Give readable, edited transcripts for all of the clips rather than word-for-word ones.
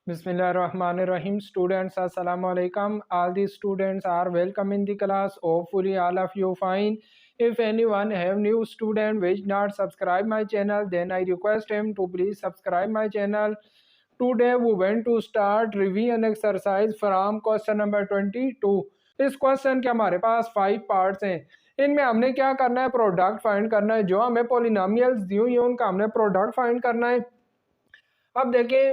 Bismillahirrahmanirrahim. Students, assalamu alaikum. All the students are welcome in the class. Hopefully all of you fine. If anyone have new student which not subscribe my channel, then I request him to please subscribe my channel. Today we went to start revision exercise from question number 22. इस question के हमारे पास 5 parts हैं. इनमें हमने क्या करना है, product find करना है. जो हमें पॉलिनोमियल्स दी हुई है उनका हमने प्रोडक्ट फाइंड करना है. अब देखिए,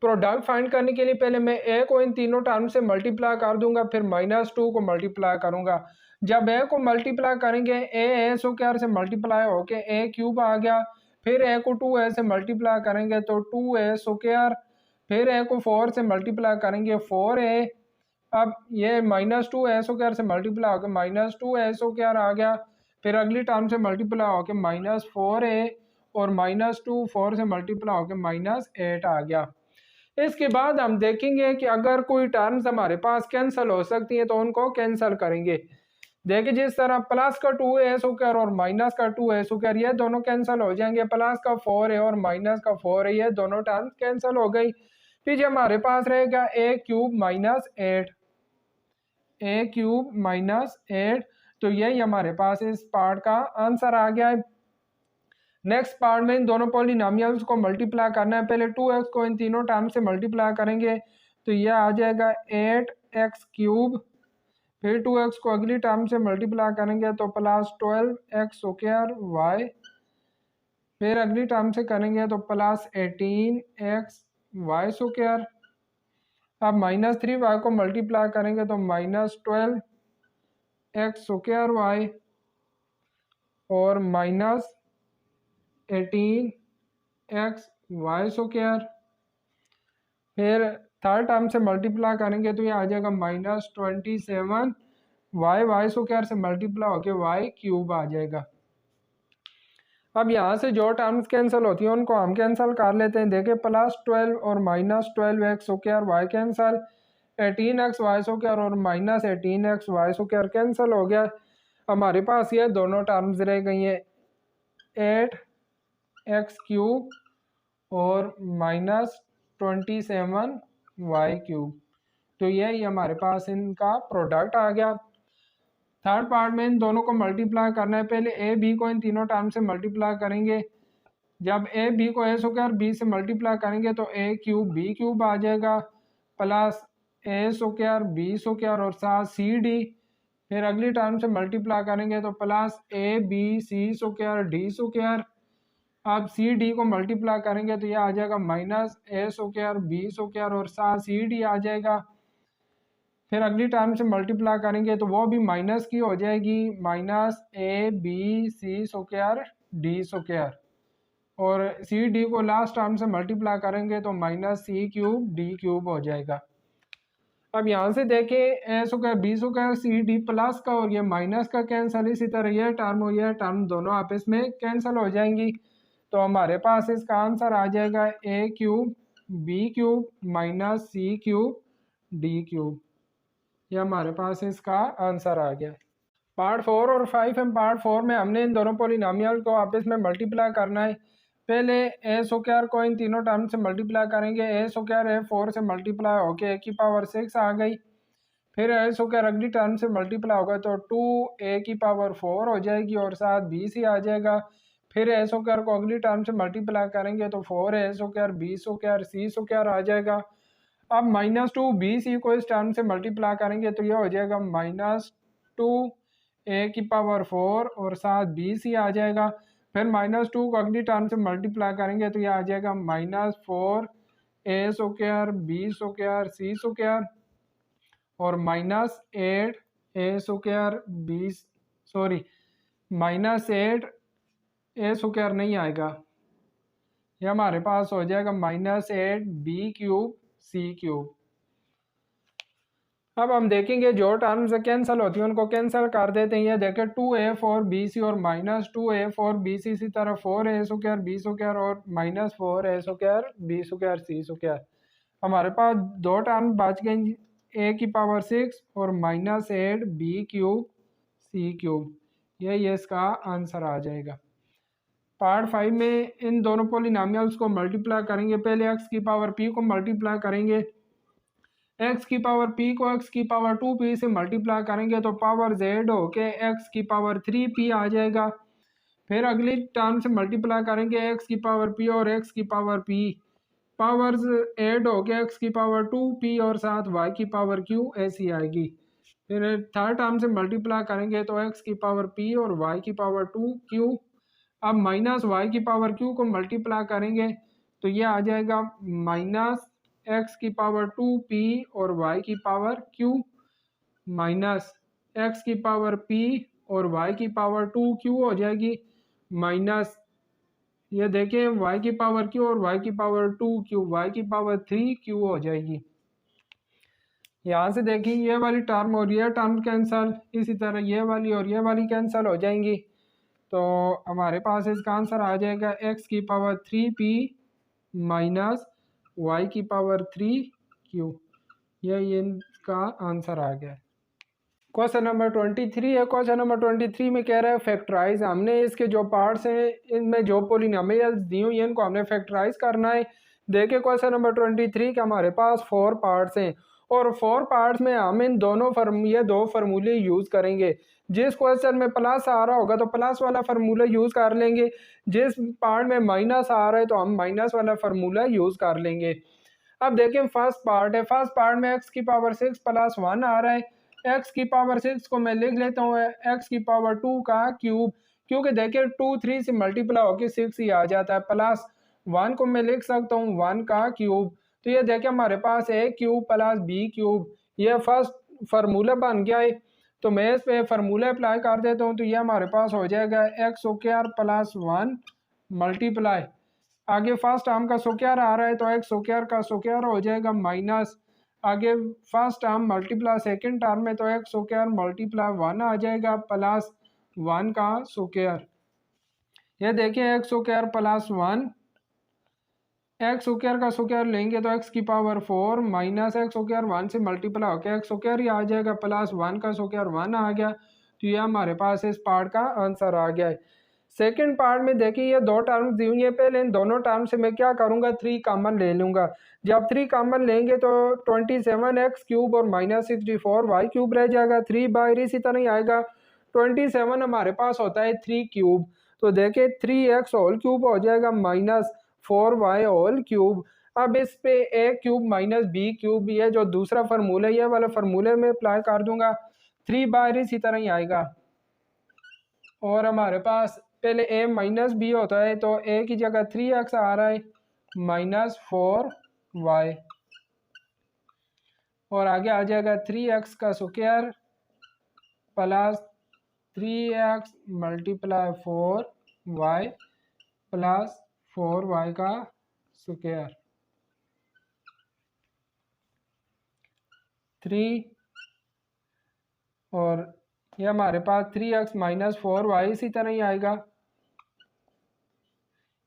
प्रोडक्ट फाइंड करने के लिए पहले मैं ए को इन तीनों टर्म से मल्टीप्लाई कर दूंगा, फिर -2 को मल्टीप्लाई करूंगा. जब ए को मल्टीप्लाई करेंगे, ए स्क्वायर से मल्टीप्लाई होके ए क्यूब आ गया. फिर ए को 2a से मल्टीप्लाई करेंगे तो 2a स्क्वायर. फिर ए को 4 से मल्टीप्लाई करेंगे 4a. अब ये -2a स्क्वायर से मल्टीप्लाई होकर -2a स्क्वायर आ गया. फिर अगली टर्म से मल्टीप्लाई होकर -4a और -2 4 से मल्टीप्लाई होकर -8 आ गया. इसके बाद हम देखेंगे कि अगर कोई टर्म्स हमारे पास कैंसिल हो सकती हैं तो उनको कैंसिल करेंगे. देखिए, जिस तरह प्लस का 2a स्क्वायर और माइनस का 2a स्क्वायर ये दोनों कैंसिल हो जाएंगे. प्लस का 4a और माइनस का 4a ये दोनों टर्म्स कैंसिल हो गई. फिर हमारे पास रहेगा a क्यूब -8, a क्यूब -8. तो यही हमारे पास इस पार्ट का आंसर आ गया है. नेक्स्ट पार्ट में इन दोनों पॉलिनोमियल्स को मल्टीप्लाई करना है. पहले 2x को इन तीनों टर्म से मल्टीप्लाई करेंगे तो यह आ जाएगा 8x क्यूब. फिर 2x को अगली टर्म से मल्टीप्लाई करेंगे तो +12x स्क्वायर y. फिर अगली टर्म से करेंगे तो +18x y स्क्वायर. अब -3y को मल्टीप्लाई करेंगे तो -12x स्क्वायर y और -18x y स्क्वायर. फिर थर्ड टर्म से मल्टीप्लाई करेंगे तो ये आ जाएगा -27 y स्क्वायर से मल्टीप्लाई होके y क्यूब आ जाएगा. अब यहाँ से जो टर्म्स कैंसिल होती हैं उनको हम कैंसिल कर लेते हैं. देखिए, +12 और -12x square y cancel, 18x y square और -18x y स्क्वायर कैंसिल हो गया. हमारे पास ये दोनों टर्म्स रह गई हैं, 8x क्यूब और -27 y क्यूब. तो यही हमारे पास इनका प्रोडक्ट आ गया. थर्ड पार्ट में इन दोनों को मल्टीप्लाई करना है. पहले ए बी को इन तीनों टर्म से मल्टीप्लाई करेंगे. जब ए बी को ए स्क्वायर बी से मल्टीप्लाई करेंगे तो ए क्यूब बी क्यूब आ जाएगा, प्लस ए स्क्वायर बी स्क्वायर और साथ सी डी. फिर अगली टर्म से मल्टीप्लाई करेंगे तो plus A B c square d square. अब सी डी को मल्टीप्लाई करेंगे तो यह आ जाएगा -a स्क्वायर बी स्क्वायर और साथ सी डी आ जाएगा. फिर अगली टर्म से मल्टीप्लाई करेंगे तो वो भी माइनस की हो जाएगी, -a b c square d square. और सी डी को लास्ट टर्म से मल्टीप्लाई करेंगे तो -c क्यूब डी क्यूब हो जाएगा. अब यहाँ से देखें, A square B square C D plus का और ये माइनस का कैंसिल. इसी तरह यह टर्म और यह टर्म दोनों आपस में कैंसिल हो जाएंगी. तो हमारे पास इसका आंसर आ जाएगा a cube b cube -c cube d cube. ये हमारे पास इसका आंसर आ गया. पार्ट 4 और 5 है. पार्ट 4 में हमने इन दोनों पॉलिनोमियल को आपस में मल्टीप्लाई करना है. पहले ए स्क्वायर को इन तीनों टर्म से मल्टीप्लाई करेंगे. ए स्क्वायर है 4 से मल्टीप्लाई होके a⁴ आ गई. फिर ए स्क्वायर अगली टर्म से मल्टीप्लाई होगा तो 2a⁴ हो जाएगी और साथ बी सी आ जाएगा. फिर ए स्क्वायर को अगली टर्म से मल्टीप्लाई करेंगे तो 4a स्क्वायर बी स्क्वायर सी स्क्वायर आ जाएगा. अब -2 बी सी को इस टर्म से मल्टीप्लाई करेंगे तो यह हो जाएगा -2a⁴ और साथ बी सी आ जाएगा. फिर -2 को अगली टर्म से मल्टीप्लाई करेंगे तो यह आ जाएगा -4a स्क्वायर बी स्क्वायर सी स्क्वायर और -8a square B -8a square नहीं आएगा. ये हमारे पास हो जाएगा -8b क्यूब सी क्यूब. अब हम देखेंगे जो टर्म्स कैंसिल होती हैं उनको कैंसिल कर देते हैं. ये देखें, 2a⁴bc और -2a⁴bc. इसी तरह 4a स्क्वायर बी स्क्वायर और -4a स्क्वायर बी स्क्वायर सी स्क्वायर. हमारे पास दो टर्म बच गई, a⁶ और -8b क्यूब सी क्यूब. यही इसका आंसर आ जाएगा. पार्ट 5 में इन दोनों पोलिनोमियल्स को मल्टीप्लाई करेंगे। पहले एक्स की पावर पी को मल्टीप्लाई करेंगे, एक्स की पावर पी को एक्स की पावर 2p से मल्टीप्लाई करेंगे तो पावर जेड होके एक्स की पावर 3p आ जाएगा। फिर अगली टर्म से मल्टीप्लाई करेंगे एक्स की पावर पी और एक्स की पावर पी, पावर्स ऐड होके एक्स की पावर 2p और साथ वाई की पावर q ऐसी आएगी। फिर थर्ड टर्म से मल्टीप्लाई करेंगे तो एक्स की पावर p और वाई की पावर 2q। अब माइनस वाई की पावर q को मल्टीप्लाई करेंगे तो ये आ जाएगा माइनस एक्स की पावर 2p और वाई की पावर q माइनस एक्स की पावर p और वाई की पावर 2q हो जाएगी, माइनस ये देखें y की पावर q और y की पावर 2q, y की पावर 3q हो जाएगी। यहाँ से देखिए ये वाली टर्म और ये टर्म कैंसल, इसी तरह ये वाली और ये वाली कैंसल हो जाएंगी। तो हमारे पास इसका आंसर आ जाएगा x की पावर 3p माइनस y की पावर 3q। ये इनका आंसर आ गया। क्वेश्चन नंबर 23 है। क्वेश्चन नंबर 23 में कह रहा है फैक्टराइज, हमने इसके जो पार्ट्स हैं इनमें जो पोलिनोमियल्स दी हुई हैं इनको हमने फैक्टराइज करना है। देखिए क्वेश्चन नंबर 23 के हमारे पास 4 पार्ट्स हैं और 4 पार्ट्स में हम इन ये दो फार्मूले यूज़ करेंगे। जिस क्वेश्चन में प्लस आ रहा होगा तो प्लस वाला फार्मूला यूज़ कर लेंगे, जिस पार्ट में माइनस आ रहा है तो हम माइनस वाला फार्मूला यूज़ कर लेंगे। अब देखिए फर्स्ट पार्ट है, फर्स्ट पार्ट में एक्स की पावर 6 प्लस 1 आ रहा है। एक्स की पावर 6 को मैं लिख लेता हूँ एक्स की पावर 2 का क्यूब, क्योंकि देखिए 2 3 से मल्टीप्लाई होकर 6 ही आ जाता है, प्लस 1 को मैं लिख सकता हूँ 1 का क्यूब। तो ये देखिए हमारे पास ए क्यूब प्लस बी क्यूब, ये फर्स्ट फार्मूला बन गया है। तो मैं इस पे फार्मूला अप्लाई कर देता हूँ तो ये हमारे पास हो जाएगा एक्स स्क्वायर प्लस 1 मल्टीप्लाई, आगे फर्स्ट टर्म का स्क्वायर आ रहा है तो एक्स स्क्वायर का स्क्वायर हो जाएगा माइनस, आगे first term multiply second term में तो एक्स स्क्वायर मल्टीप्लाई 1 आ जाएगा प्लस 1 का स्क्वायर। ये देखिए x square plus 1, x square का स्क्वायर लेंगे तो एक्स की पावर 4 माइनस एक्स स्क्वायर 1 से मल्टीप्लाई होकर एक्स स्क्वायर ही आ जाएगा प्लस 1 का स्क्वायर 1 आ गया। तो ये हमारे पास इस पार्ट का आंसर आ गया है। सेकंड पार्ट में देखिए ये दो टर्म्स दी हुई है, पहले इन दोनों टर्म से मैं क्या करूंगा 3 कॉमन ले लूंगा। जब 3 कॉमन लेंगे तो 27x क्यूब और माइनस 64y क्यूब रह जाएगा, 3 बाहर इसी तरह ही आएगा। 27 हमारे पास होता है 3 क्यूब, तो देखिए 3x होल क्यूब हो जाएगा माइनस 4y होल क्यूब। अब इस पे a cube minus b cube, ये जो दूसरा फार्मूला है ये वाला फार्मूले में अप्लाई कर दूंगा, 3 बाहर इसी तरह ही आएगा। और हमारे पास पहले a माइनस बी होता है तो a की जगह 3x आ रहा है माइनस 4y, और आगे आ जाएगा 3x का square plus 3x multiply 4y plus 4y का स्क्वायर 3, और ये हमारे पास 3x माइनस 4y इसी तरह ही आएगा।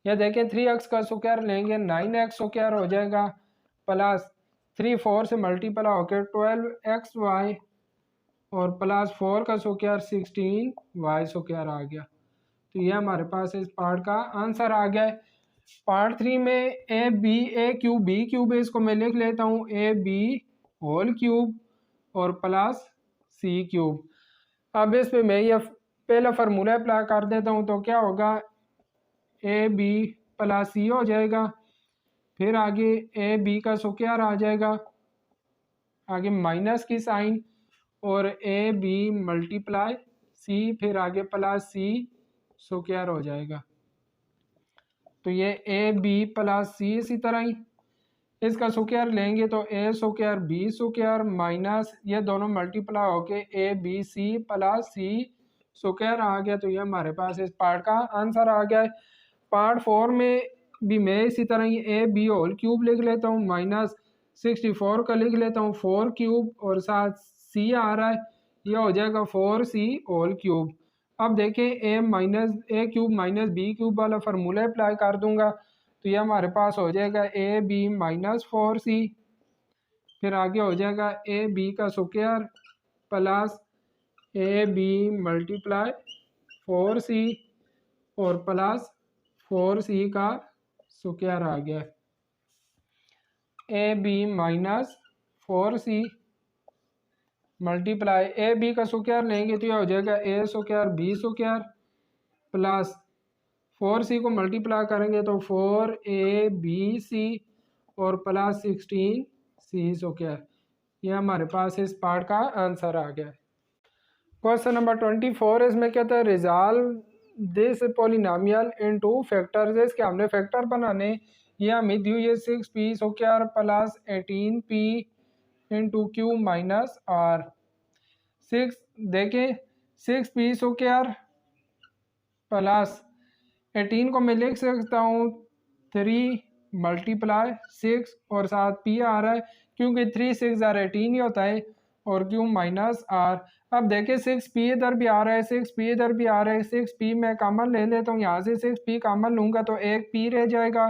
ये देखें 3x का स्क्वायर लेंगे 9x स्क्वायर हो जाएगा प्लस 3 4 से मल्टीप्लाई होकर 12xy और प्लस 4 का स्क्वायर 16y स्क्वायर आ गया। तो ये हमारे पास इस पार्ट का आंसर आ गया है। पार्ट 3 में ए क्यूब बी क्यूब है, इसको मैं लिख लेता हूँ ए बी होल क्यूब और प्लस सी क्यूब। अब इस पे मैं ये पहला फार्मूला अप्लाई कर देता हूँ तो क्या होगा ए बी प्लस सी हो जाएगा, फिर आगे ए बी का स्क्वायर आ जाएगा, आगे माइनस की साइन और ए बी मल्टीप्लाई सी, फिर आगे प्लस सी स्क्वायर हो जाएगा। तो ये ए बी प्लस सी इसी तरह ही इसका स्क्वायर लेंगे तो A square B square minus ये दोनों मल्टीप्लाई होके A B C plus C square आ गया। तो ये हमारे पास इस पार्ट का आंसर आ गया है। पार्ट 4 में भी मैं इसी तरह ही ए बी होल क्यूब लिख लेता हूँ माइनस 64 का लिख लेता हूँ 4 क्यूब और साथ सी आ रहा है, ये हो जाएगा 4c होल क्यूब। अब देखें a cube minus b cube वाला फार्मूला अप्लाई कर दूंगा तो ये हमारे पास हो जाएगा ए बी माइनस 4c, फिर आगे हो जाएगा ए बी का स्क्वायर प्लस ए बी मल्टीप्लाई 4c और प्लस 4c का स्क्वायर आ गया। A B minus 4c multiply A B का स्क्वायर लेंगे तो यह हो जाएगा A square B square plus 4c को मल्टीप्लाई करेंगे तो 4ab और प्लस 16c स्क्वायर। ये हमारे पास इस पार्ट का आंसर आ गया। क्वेश्चन नंबर 24 इसमें कहता है resolve this polynomial into factors. इसके हमने फैक्टर बनाने, ये हमें दी हुई है 6p square plus 18p into q minus r. 6 देखें 6p स्क्वायर प्लस 18 को मैं लिख सकता हूँ 3 मल्टीप्लाई 6 और साथ p आ रहा है क्योंकि 3 6 18 ही होता है और क्यू माइनस आर। अब देखिए 6p इधर भी आ रहा है 6p इधर भी आ रहा है 6p मैं कॉमन ले लेता हूँ, यहाँ से 6p कॉमन लूँगा तो एक p रह जाएगा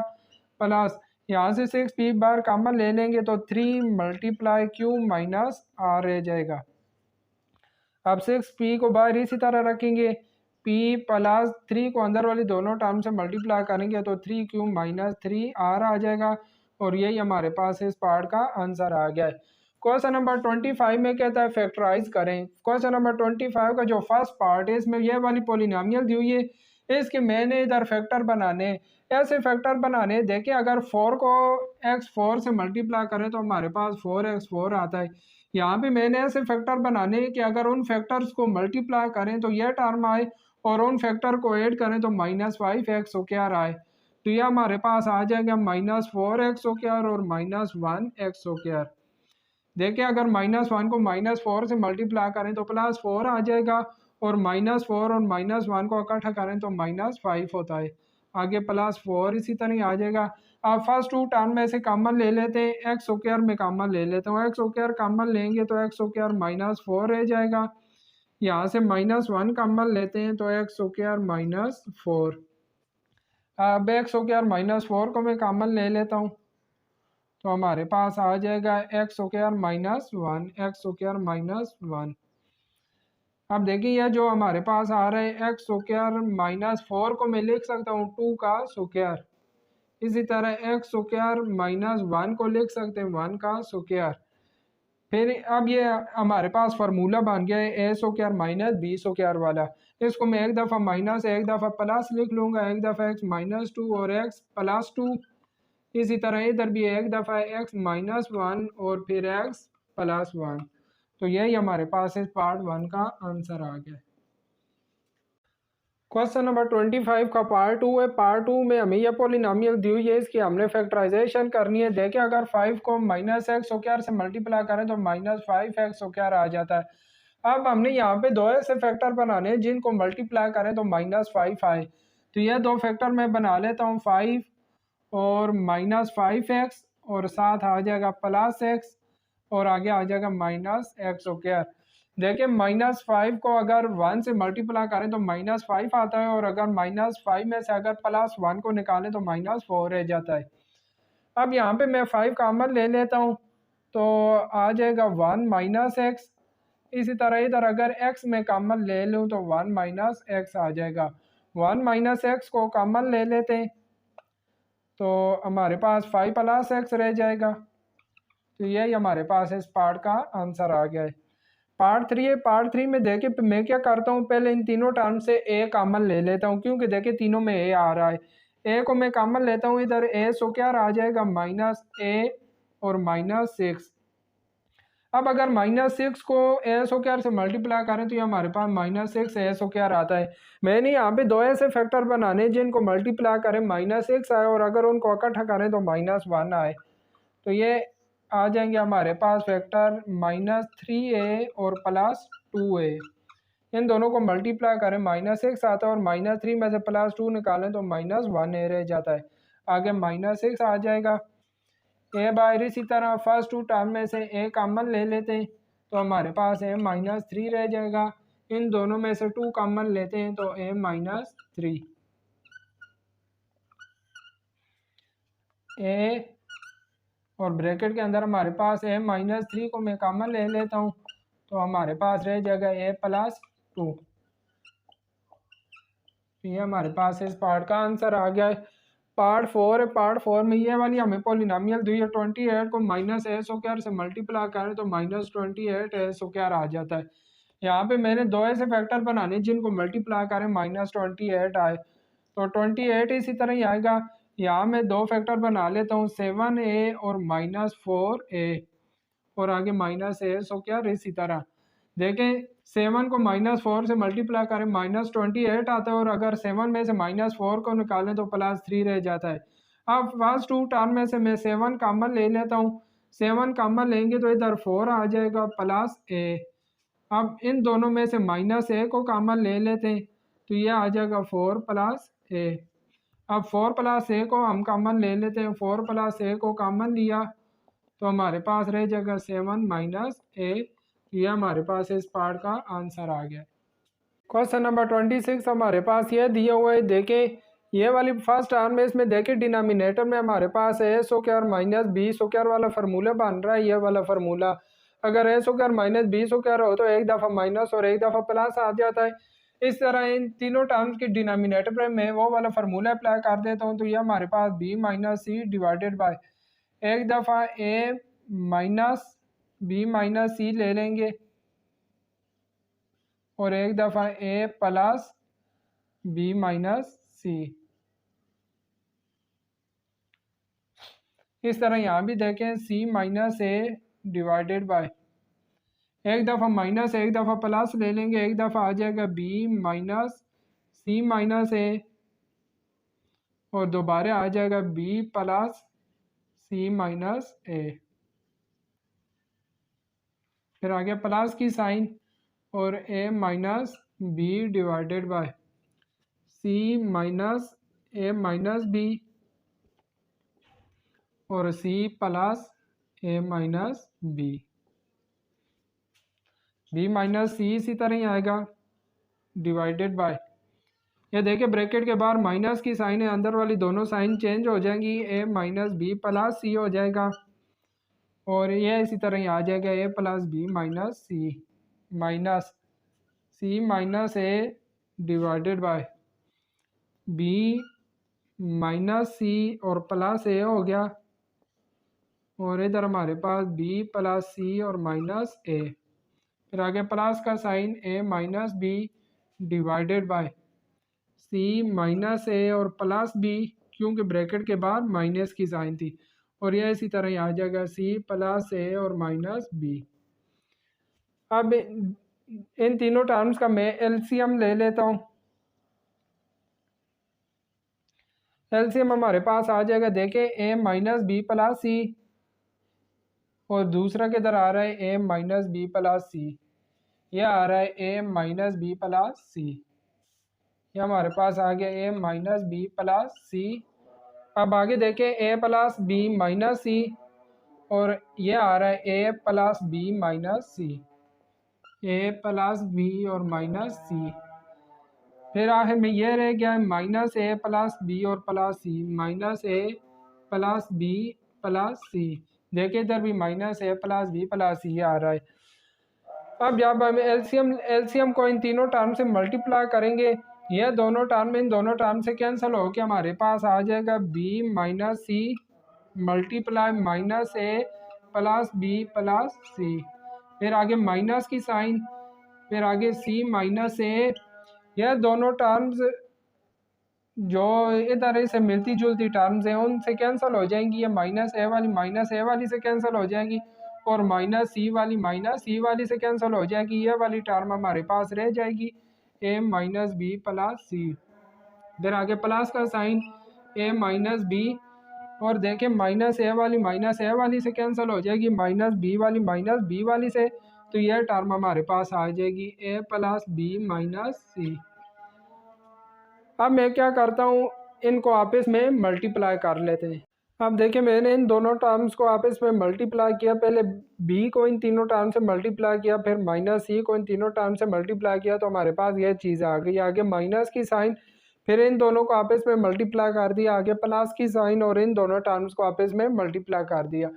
प्लस यहाँ से 6p बार कॉमन ले लेंगे तो 3 मल्टीप्लाई क्यू माइनस आर रह जाएगा। अब 6p को बाहर इसी तरह रखेंगे, p प्लस 3 को अंदर वाली दोनों टर्म से मल्टीप्लाई करेंगे तो 3q माइनस 3r आ जाएगा और यही हमारे पास इस पार्ट का आंसर आ गया है। क्वेश्चन नंबर 25 में कहता है फैक्टराइज करें। क्वेश्चन नंबर 25 का जो फर्स्ट पार्ट है इसमें यह वाली पॉलिनोमियल दी हुई है, इसके मैंने इधर फैक्टर बनाने, ऐसे फैक्टर बनाने। देखिए अगर 4 को x4 से मल्टीप्लाई करें तो हमारे पास 4x4 आता है। यहाँ पे मैंने ऐसे फैक्टर बनाने कि अगर उन फैक्टर्स को मल्टीप्लाई करें तो यह टर्म आए और उन फैक्टर को ऐड करें तो -5x स्क्वायर आए। तो यह हमारे पास आ जाएगा -4x स्क्वायर और -1x स्क्वायर। देखिए अगर -1 को -4 से मल्टीप्लाई करें तो +4 आ जाएगा और -4 और -1 को इकट्ठा करें तो -5 होता है। आगे +4 इसी तरह आ जाएगा। अब फर्स्ट टू टर्म में से कॉमन ले लेते हैं, एक्स स्क्वायर में कॉमन ले लेता हूँ, एक्स स्क्वायर कॉमन लेंगे तो एक्स स्क्वायर -4 रह जाएगा। यहाँ से -1 कॉमन लेते हैं तो एक्स स्क्वायर -4। अब एक्स स्क्वायर -4 को मैं कॉमन ले लेता हूँ तो हमारे पास आ जाएगा एक्स स्क्वायर -1 एक्स स्क्वायर -1। अब देखिए यह जो हमारे पास आ रहा है एक्स स्क्वायर -4 को मैं लिख सकता हूँ 2 का स्क्वायर। इसी तरह एक्स स्क्वायर -1 को लिख सकते हैं 1 का स्क्वायर। फिर अब ये हमारे पास फार्मूला बन गया है ए स्क्वायर माइनस बी स्क्वायर वाला। इसको मैं एक दफ़ा माइनस एक दफ़ा प्लस लिख लूँगा, एक दफ़ा एक्स -2 और एक्स +2। इसी तरह इधर भी एक दफ़ा x -1 और फिर x +1। तो यही हमारे पास इस पार्ट 1 का आंसर आ गया। क्वेश्चन नंबर 25 का पार्ट 2 है। पार्ट 2 में हमें यह पॉलिनोमियल दी हुई है, इसकी हमने फैक्टराइजेशन करनी है। देखिए अगर 5 को -x स्क्वायर से मल्टीप्लाई करें तो -5x स्क्वायर आ जाता है। अब हमने यहाँ पे दो ऐसे फैक्टर बनाने हैं जिनको मल्टीप्लाई करें तो -5 आए। तो यह दो फैक्टर मैं बना लेता हूँ, 5 और -5x और साथ आ जाएगा +x और आगे आ जाएगा -x स्क्वायर। देखिए -5 को अगर 1 से मल्टीप्लाई करें तो -5 आता है और अगर -5 में से अगर +1 को निकालें तो -4 रह जाता है। अब यहाँ पे मैं 5 कॉमन ले लेता हूँ तो आ जाएगा 1 - x। इसी तरह इधर अगर x में कॉमन ले लूँ तो 1 - x आ जाएगा। 1 - x को कॉमन ले लेते हैं तो हमारे पास 5 + x रह जाएगा। तो यही हमारे पास इस पार्ट का आंसर आ गया है। पार्ट 3 है। पार्ट 3 में देखिए मैं क्या करता हूँ, पहले इन तीनों टर्म से a कॉमन ले लेता हूँ क्योंकि देखिए तीनों में a आ रहा है। a को मैं कॉमन लेता हूँ, इधर a स्क्वायर आ जाएगा -a और -6। अब अगर -6 को a स्क्वायर से मल्टीप्लाई करें तो ये हमारे पास -6 a स्क्वायर आता है। मैंने यहाँ पे दो ऐसे फैक्टर बनाने जिनको मल्टीप्लाई करें -6 आए और अगर उनको इकट्ठा करें तो -1 आए। तो ये आ जाएंगे हमारे पास फैक्टर -3a और +2a। इन दोनों को मल्टीप्लाई करें -6 आता है और -3 में से +2 निकालें तो -1a रह जाता है। आगे -6 आ जाएगा। ए बाहर इसी तरह फर्स्ट टू टर्म में से ए कॉमन ले लेते हैं तो हमारे पास a -3 रह जाएगा। इन दोनों में से 2 कॉमन लेते हैं तो a -3। a और ब्रैकेट के अंदर हमारे पास a -3 को मैं कॉमन ले लेता हूँ तो हमारे पास रह जाएगा a +2। ये हमारे पास इस पार्ट का आंसर आ गया है। पार्ट 4 है। पार्ट 4 में ये वाली हमें पोलिनोमियल दी है। 28 को माइनस ए स्क्वायर से मल्टीप्लाई करें तो माइनस 28 ए स्क्वायर आ जाता है। यहाँ पे मैंने दो ऐसे फैक्टर बनाने जिनको मल्टीप्लाई करें माइनस 28 आए, तो 28 इसी तरह ही आएगा। यहाँ मैं दो फैक्टर बना लेता हूँ, 7a और माइनस 4a, और आगे माइनस ए स्क्वायर इसी तरह। देखें 7 को माइनस 4 से मल्टीप्लाई करें माइनस 28 आता है, और अगर 7 में से माइनस 4 को निकालें तो प्लस 3 रह जाता है। अब फर्स्ट टू टर्म में से मैं 7 कॉमन ले लेता हूँ। 7 कॉमन लेंगे तो इधर 4 आ जाएगा प्लस ए। अब इन दोनों में से माइनस ए को कॉमन ले लेते हैं तो ये आ जाएगा 4 प्लस ए। अब 4 प्लस ए को हम कॉमन ले लेते हैं। 4 प्लस ए को कॉमन लिया तो हमारे पास रह जाएगा 7 माइनस ए। ये हमारे पास इस पार्ट का आंसर आ गया। क्वेश्चन नंबर 26 हमारे पास ये दिया हुआ है। देखें ये वाली फर्स्ट टर्म में, इसमें देखें डिनोमिनेटर में हमारे पास ए स्क्वायर माइनस बी स्क्वायर वाला फार्मूला बन रहा है। ये वाला फार्मूला अगर ए स्क्वायर माइनस बी स्क्वायर हो तो एक दफ़ा माइनस और एक दफ़ा प्लस आ जाता है। इस तरह इन तीनों टर्म्स की डिनोमिनेटर पर मैं वो वाला फार्मूला अप्लाई कर देता हूँ, तो ये हमारे पास B minus C divided by एक दफ़ा A minus B minus C ले लेंगे और एक दफ़ा A plus B minus C. इस तरह यहाँ भी देखें C minus A divided by एक दफ़ा माइनस एक दफ़ा प्लस ले लेंगे, एक दफ़ा आ जाएगा B minus C minus A, और दोबारा आ जाएगा B plus C minus A. फिर आगे प्लस की साइन और A minus B divided by C minus A minus B और C plus A minus B. B minus C इसी तरह ही आएगा डिवाइडेड बाय, ये देखिए ब्रैकेट के बाहर माइनस की साइन है, अंदर वाली दोनों साइन चेंज हो जाएंगी, A minus B plus C हो जाएगा, और ये इसी तरह ही आ जाएगा A plus B minus C minus A divided by B minus C और प्लस ए हो गया, और इधर हमारे पास बी प्लस सी और माइनस ए। फिर आगे प्लस का sign A minus B divided by C minus A और प्लस बी, क्योंकि ब्रैकेट के बाद माइनस की साइन थी, और यह इसी तरह ही आ जाएगा सी प्लस ए और माइनस बी। अब इन तीनों टर्म्स का मैं एलसीएम ले लेता हूँ। एलसीएम हमारे पास आ जाएगा, देखें ए माइनस बी प्लस सी और दूसरा किधर आ रहा है ए माइनस बी प्लस सी, यह आ रहा है ए माइनस बी प्लस सी। ये हमारे पास आ गया ए माइनस बी प्लस सी। अब आगे देखें ए प्लस बी माइनस सी, और ये आ रहा है ए प्लस बी माइनस सी, ए प्लस बी और माइनस सी। फिर आखिर में ये रह गया माइनस ए प्लस बी और plus C, minus A plus B plus सी। देखिए इधर भी minus A plus B plus सी आ रहा है। अब जब हम एलसीएम को इन तीनों टर्म से मल्टीप्लाई करेंगे, यह दोनों टर्म इन दोनों टर्म से कैंसिल हो के हमारे पास आ जाएगा B minus C multiply minus A plus B plus सी। फिर आगे माइनस की साइन, फिर आगे सी माइनस ए। यह दोनों टर्म्स जो इधर से मिलती जुलती टर्म्स हैं उनसे कैंसिल हो जाएंगी। ये माइनस ए वाली से कैंसिल हो जाएंगी, और माइनस सी वाली से कैंसिल हो जाएगी। ये वाली टर्म हमारे पास रह जाएगी ए माइनस बी प्लस सी। फिर आगे प्लस का साइन ए माइनस बी, और देखें माइनस ए वाली से कैंसिल हो जाएगी, माइनस बी वाली से, तो यह टर्म हमारे पास आ जाएगी ए प्लस बी माइनस सी। अब मैं क्या करता हूँ, इनको आपस में मल्टीप्लाई कर लेते हैं। अब देखिए मैंने इन दोनों टर्म्स को आपस में मल्टीप्लाई किया, पहले b को इन तीनों टर्म से मल्टीप्लाई किया, फिर माइनस सी को इन तीनों टर्म से मल्टीप्लाई किया, तो हमारे पास यह चीज़ आ गई। आगे माइनस की साइन, फिर इन दोनों को आपस में मल्टीप्लाई कर दिया, आगे प्लस की साइन और इन दोनों टर्म्स को आपस में मल्टीप्लाई कर दिया।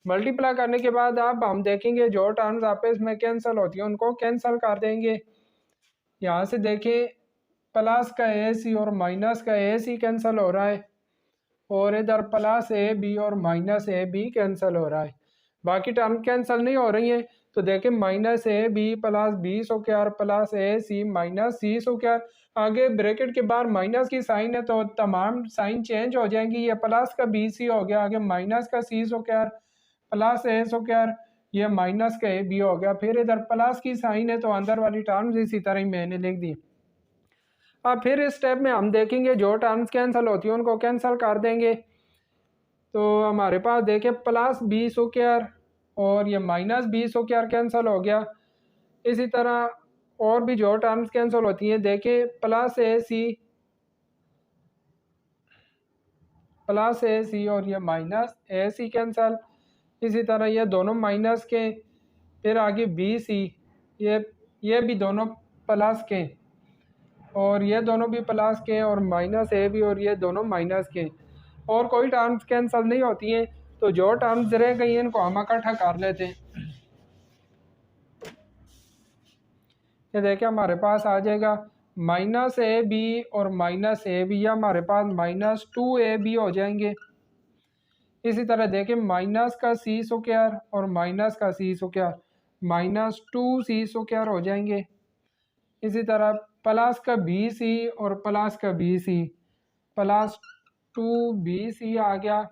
मल्टीप्लाई करने के बाद अब हम देखेंगे जो टर्म्स आपस में कैंसिल होती हैं उनको कैंसिल कर देंगे। यहाँ से देखें प्लस का ए सी और माइनस का ए सी कैंसिल हो रहा है, और इधर प्लस ए बी और माइनस ए बी कैंसिल हो रहा है। बाकी टर्म कैंसिल नहीं हो रही हैं, तो देखें minus a b plus b square plus a c minus c square. आगे ब्रैकेट के बाहर माइनस की साइन है तो तमाम साइन चेंज हो जाएंगी। ये प्लस का बी सी हो गया, आगे माइनस का सी स्क्वायर प्लस ए स्क्वायर, ये माइनस का ए बी हो गया। फिर इधर प्लस की साइन है तो अंदर वाली टर्म्स इसी तरह ही मैंने लिख दी। अब फिर इस स्टेप में हम देखेंगे जो टर्म्स कैंसिल होती हैं उनको कैंसिल कर देंगे। तो हमारे पास देखें प्लस बी स्क्वायर और ये माइनस बी स्क्वायर कैंसिल हो गया। इसी तरह और भी जो टर्म्स कैंसिल होती हैं देखें प्लस ए सी और ये माइनस ए सी कैंसिल। इसी तरह ये दोनों माइनस के, फिर आगे बी सी, ये भी दोनों प्लस के, और ये दोनों भी प्लस के, और माइनस ए भी, और ये दोनों माइनस के। और कोई टर्म्स कैंसिल नहीं होती हैं, तो जो टर्म्स रह गई हैं इनको हम इकट्ठा कर लेते हैं। ये देखिए हमारे पास आ जाएगा माइनस ए बी और माइनस ए बी, या हमारे पास माइनस टू ए बी हो जाएंगे। इसी तरह देखें माइनस का सी स्क्वायर और माइनस का सी स्क्वायर माइनस टू सी स्क्वायर हो जाएंगे। इसी तरह प्लस का बी सी और प्लस का B C plus two B C आ गया,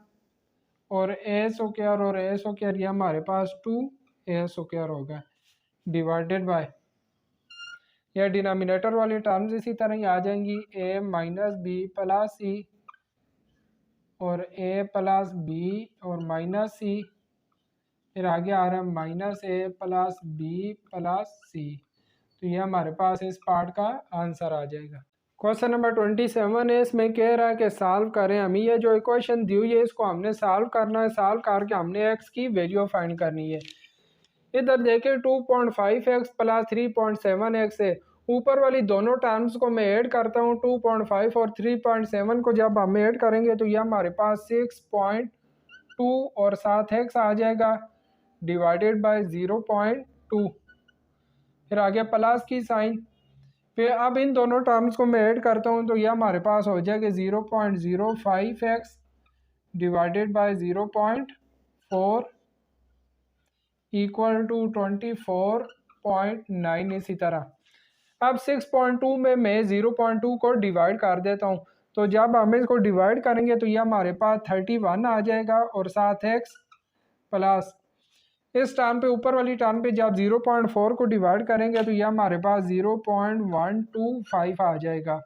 और ए स्क्वायर और ए स्क्वायर ये हमारे पास टू ए स्क्वायर होगा डिवाइडेड बाय, या डिनोमिनेटर वाली टर्म्स इसी तरह ही आ जाएंगी, A minus B plus C और ए प्लस बी और माइनस सी, फिर आगे आ रहा है minus A plus B plus C. तो ये हमारे पास इस पार्ट का आंसर आ जाएगा। क्वेश्चन नंबर 27 है, इसमें कह रहा है कि सॉल्व करें। हमें ये जो इक्वेशन दी हुई है इसको हमने सॉल्व करना है। सॉल्व करके हमने एक्स की वैल्यू फाइंड करनी है। इधर देखें 2.5x प्लस 3.7x है। ऊपर वाली दोनों टर्म्स को मैं ऐड करता हूँ, 2.5 और 3.7 को जब हम ऐड करेंगे तो ये हमारे पास 6.2 और साथ x आ जाएगा डिवाइडेड बाय 0.2। फिर आगे प्लस की साइन, फिर अब इन दोनों टर्म्स को मैं ऐड करता हूँ तो ये हमारे पास हो जाएगा 0.05x divided by 0.4 equal to 24.9। इसी तरह अब 6.2 में मैं 0.2 को डिवाइड कर देता हूँ, तो जब हम इसको डिवाइड करेंगे तो ये हमारे पास 31 आ जाएगा और साथ x प्लस इस टर्म पे ऊपर वाली टर्म पे जब 0.4 को डिवाइड करेंगे तो ये हमारे पास 0.125 आ जाएगा,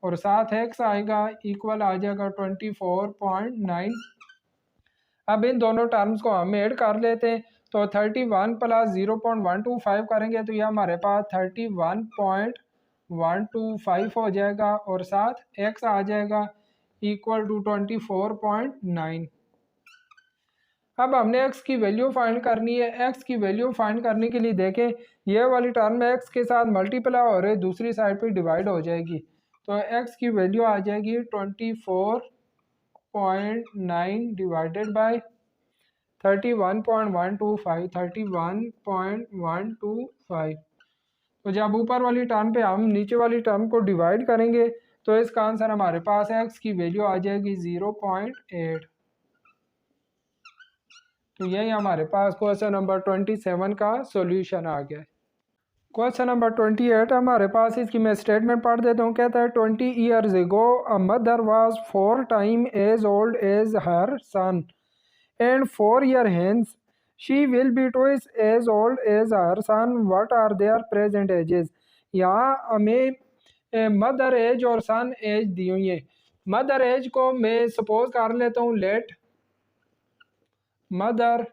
और साथ x आएगा इक्वल आ जाएगा 24.9। अब इन दोनों टर्म्स को हम ऐड कर लेते हैं, तो 31 प्लस 0.125 करेंगे तो ये हमारे पास 31.125 हो जाएगा, और साथ x आ जाएगा इक्वल टू 24.9। अब हमने x की वैल्यू फाइंड करनी है। x की वैल्यू फाइंड करने के लिए देखें ये वाली टर्म x के साथ मल्टीप्लाई हो रहे दूसरी साइड पे डिवाइड हो जाएगी, तो x की वैल्यू आ जाएगी 24.9 डिवाइडेड बाय 31.125। तो जब ऊपर वाली टर्म पे हम नीचे वाली टर्म को डिवाइड करेंगे तो इसका आंसर हमारे पास x की वैल्यू आ जाएगी 0.8। तो यही हमारे पास क्वेश्चन नंबर 27 का सॉल्यूशन आ गया। क्वेश्चन नंबर 28 हमारे पास, इसकी मैं स्टेटमेंट पढ़ देता हूँ। कहता है 20 years ago a mother was 4 times as old as her son and 4 years hence she will be twice as old as her son. What are their present ages? यहाँ हमें मदर एज और सन as the हुई है। Mother as को मैं suppose कर लेता हूँ लेट मदर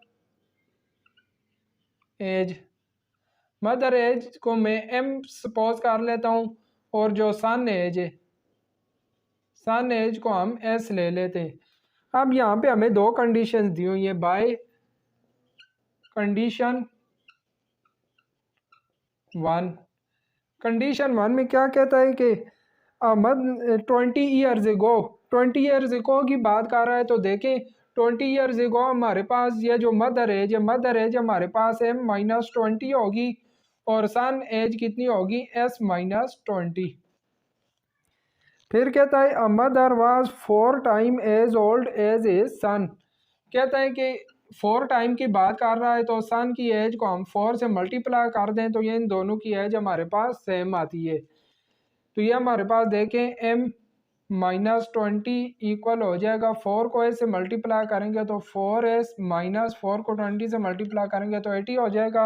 एज को मैं m सपोज कर लेता हूँ, और जो सन एज है सन एज को हम s ले लेते हैं। अब यहाँ पे हमें दो कंडीशन दी हुई है। बाय कंडीशन 1, कंडीशन 1 में क्या कहता है कि 20 ईयर्स एगो की बात कर रहा है। तो देखें 20 ईयर्स एगो हमारे पास ये जो मदर एज हमारे पास m-20 होगी, और सन एज कितनी होगी s-20। फिर कहता है a mother was 4 time as old as a son. कहता है कि 4 टाइम की बात कर रहा है, तो सन की एज को हम 4 से मल्टीप्लाई कर दें तो ये इन दोनों की एज हमारे पास सेम आती है। तो ये हमारे पास देखें m माइनस 20 इक्वल हो जाएगा 4 को एस से मल्टीप्लाई करेंगे तो 4s माइनस 4 को 20 से मल्टीप्लाई करेंगे तो 80 हो जाएगा।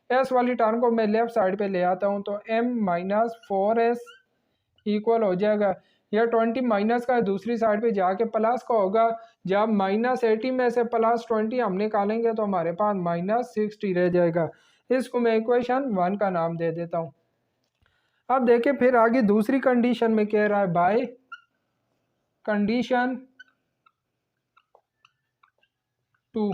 एस वाली टर्म को मैं लेफ्ट साइड पे ले आता हूँ तो m माइनस 4s इक्वल हो जाएगा, यह 20 माइनस का दूसरी साइड पे जाके प्लस का होगा। जब माइनस 80 में से प्लस 20 हम निकालेंगे तो हमारे पास माइनस 60 रह जाएगा। इसको मैं इक्वेशन 1 का नाम दे देता हूँ। अब देखिए फिर आगे दूसरी कंडीशन में कह रहा है बाय कंडीशन 2।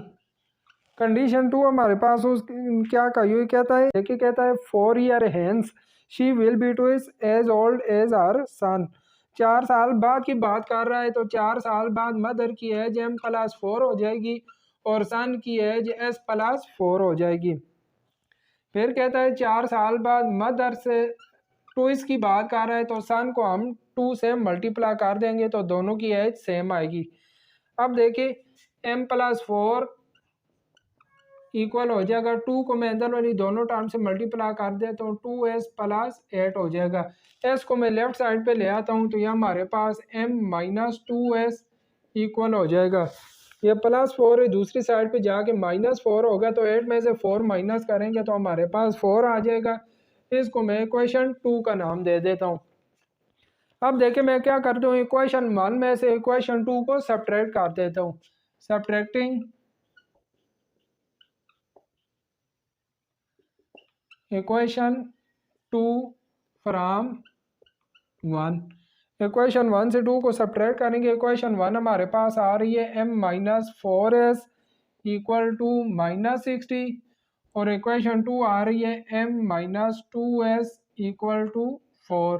कंडीशन 2 हमारे पास उस क्या कही कहता है, देखिए कहता है 4 year hence she will be twice as old as are son. 4 साल बाद की बात कर रहा है, तो 4 साल बाद मदर की एज m प्लस 4 हो जाएगी और सन की एज s प्लस 4 हो जाएगी। फिर कहता है 4 साल बाद मदर से ट्विस की बात कर रहा है, तो सन को हम 2 से मल्टीप्लाई कर देंगे तो दोनों की एज सेम आएगी। अब देखिए m प्लस 4 इक्वल हो जाएगा 2 को मैं अंदर वाली दोनों टर्म से मल्टीप्लाई कर दे तो 2s प्लस 8 हो जाएगा। s को मैं लेफ्ट साइड पे ले आता हूँ तो ये हमारे पास m माइनस 2s इक्वल हो जाएगा। ये प्लस 4 है, दूसरी साइड पे जाके माइनस 4 होगा तो 8 में से 4 माइनस करेंगे तो हमारे पास 4 आ जाएगा। इसको मैं इक्वेशन 2 का नाम दे देता हूँ। अब देखिए मैं क्या करता हूँ, इक्वेशन 1 में से इक्वेशन 2 को सब्ट्रैक्ट कर देता हूँ। Subtracting equation 2 from 1। इक्वेशन 1 से 2 को सब्ट्रैक्ट करेंगे। इक्वेशन 1 हमारे पास आ रही है m minus 4s equal to minus 60 और इक्वेशन 2 आ रही है m minus 2s equal to 4।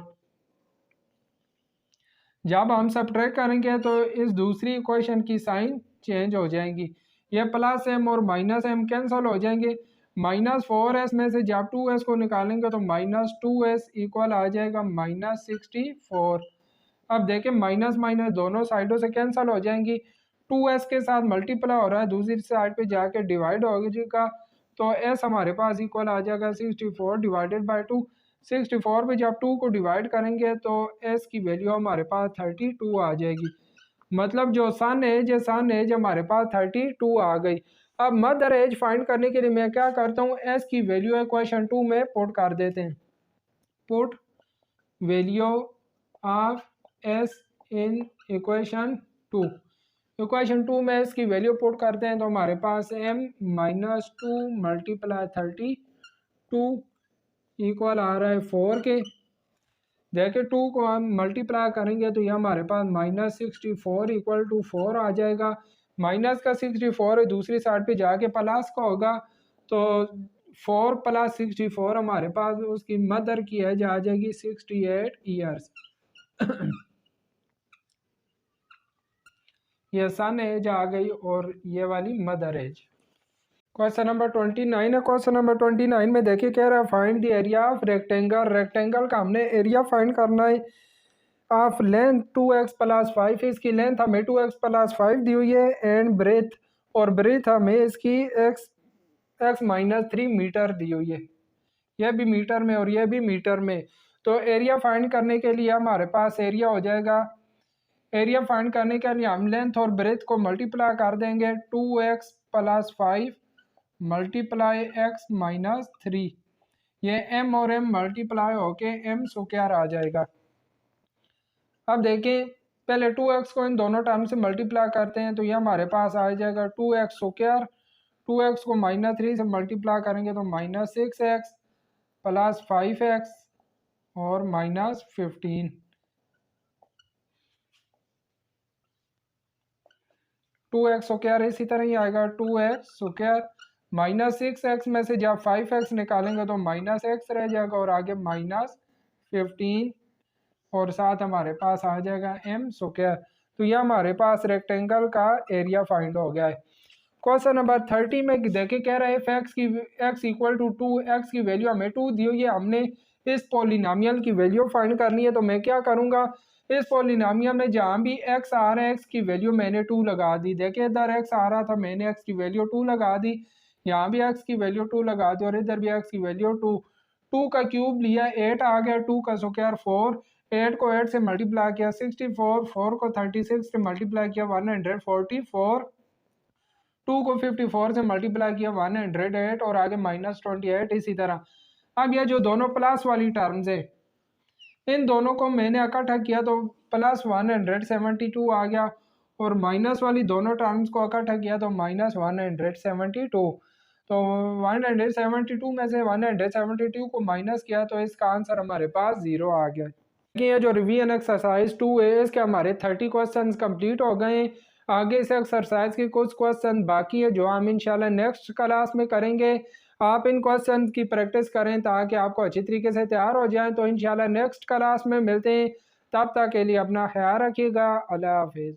जब हम सब्ट्रैक्ट करेंगे तो इस दूसरी इक्वेशन की साइन चेंज हो जाएंगी, ये प्लस m और माइनस m कैंसिल हो जाएंगे। माइनस 4s में से जब 2s को निकालेंगे तो माइनस 2s इक्वल आ जाएगा माइनस 64। अब देखें माइनस माइनस दोनों साइडों से कैंसिल हो जाएंगी, 2s के साथ मल्टीप्लाई हो रहा है, दूसरी साइड पे जाके डिवाइड हो जाएगा तो s हमारे पास इक्वल आ जाएगा 64 डिवाइडेड बाई 2। 64 पे जब 2 को डिवाइड करेंगे तो s की वैल्यू हमारे पास 32 आ जाएगी। मतलब जो सन एज हमारे पास 32 आ गई। अब मदर एज फाइंड करने के लिए मैं क्या करता हूँ, s की वैल्यू इक्वेशन 2 में पुट कर देते हैं। Put value of s in equation 2। Equation 2 में इसकी वैल्यू पुट करते हैं तो हमारे पास m माइनस 2 मल्टीप्लाई 32 इक्वल आ रहा है 4 के। देखिए 2 को हम मल्टीप्लाई करेंगे तो ये हमारे पास माइनस 64 इक्वल टू 4 आ जाएगा। माइनस का 64 है, दूसरी साइड पे जाके प्लस का होगा तो 4 प्लस 64 हमारे पास उसकी मदर की एज आ जाएगी 68 ईयर्स। ये सन एज आ गई और ये वाली मदर एज। क्वेश्चन नंबर 29 है। क्वेश्चन नंबर 29 में देखिए कह रहा है find the area of rectangle. Rectangle का हमने एरिया फाइंड करना है। ऑफ लेंथ 2x प्लस 5, इसकी लेंथ हमें 2x प्लस 5 दी हुई है एंड ब्रेथ, और ब्रेथ हमें इसकी x माइनस 3 मीटर दी हुई है। यह भी मीटर में और यह भी मीटर में। तो एरिया फाइंड करने के लिए हमारे पास एरिया हो जाएगा, एरिया फाइंड करने के लिए हम लेंथ और ब्रेथ को मल्टीप्लाई कर देंगे 2x plus 5 multiply x minus 3। ये m और m मल्टीप्लाई होके m स्क्वायर आ जाएगा। अब देखिए पहले 2x को इन दोनों टर्म से मल्टीप्लाई करते हैं तो ये हमारे पास आ जाएगा 2x स्क्वायर। 2x को माइनस 3 से मल्टीप्लाई करेंगे तो माइनस 6x प्लस 5x और माइनस 15। 2x स्क्वायर इसी तरह ही आएगा 2x स्क्वायर। माइनस 6x में से जब 5x निकालेंगे तो माइनस x रह जाएगा और आगे माइनस 15 और साथ हमारे पास आ जाएगा m स्क्वायर। तो यह हमारे पास रेक्टेंगल का एरिया फाइंड हो गया है। क्वेश्चन नंबर 30 में देखिए कह रहा है if x equal to 2, x की वैल्यू हमें 2 दी हुई है, हमने इस पॉलिनोमियल की वैल्यू फाइंड करनी है। तो मैं क्या करूँगा, इस पोलिनोमियल में जहाँ भी एक्स आ रहा है एक्स की वैल्यू मैंने 2 लगा दी। देखिए इधर एक्स आ रहा था, मैंने एक्स की वैल्यू 2 लगा दी, यहाँ भी एक्स की वैल्यू 2 लगा दी और इधर भी एक्स की वैल्यू 2। 2 का क्यूब लिया 8 आ गया, 2 का स्क्वायर 4, 8 को 8 से मल्टीप्लाई किया 64, 4 को 36 से मल्टीप्लाई किया 144, 2 को 54 से मल्टीप्लाई किया 108 और आगे -28 इसी तरह। अब ये जो दोनों प्लस वाली टर्म्स है इन दोनों को मैंने इकट्ठा किया तो +172 आ गया और माइनस वाली दोनों टर्म्स को इकट्ठा किया तो -172। तो 172 में से 172 को माइनस किया तो इसका आंसर हमारे पास 0 आ गया। ये जो रिवीजन एक्सरसाइज 2 है इसके हमारे 30 क्वेश्चंस कंप्लीट हो गए हैं। आगे इस एक्सरसाइज के कुछ क्वेश्चन बाकी है जो हम इंशाल्लाह नेक्स्ट क्लास में करेंगे। आप इन क्वेश्चन की प्रैक्टिस करें ताकि आपको अच्छी तरीके से तैयार हो जाएं। तो इंशाल्लाह नेक्स्ट क्लास में मिलते हैं, तब तक के लिए अपना ख्याल रखिएगा। अल्लाह हाफिज़।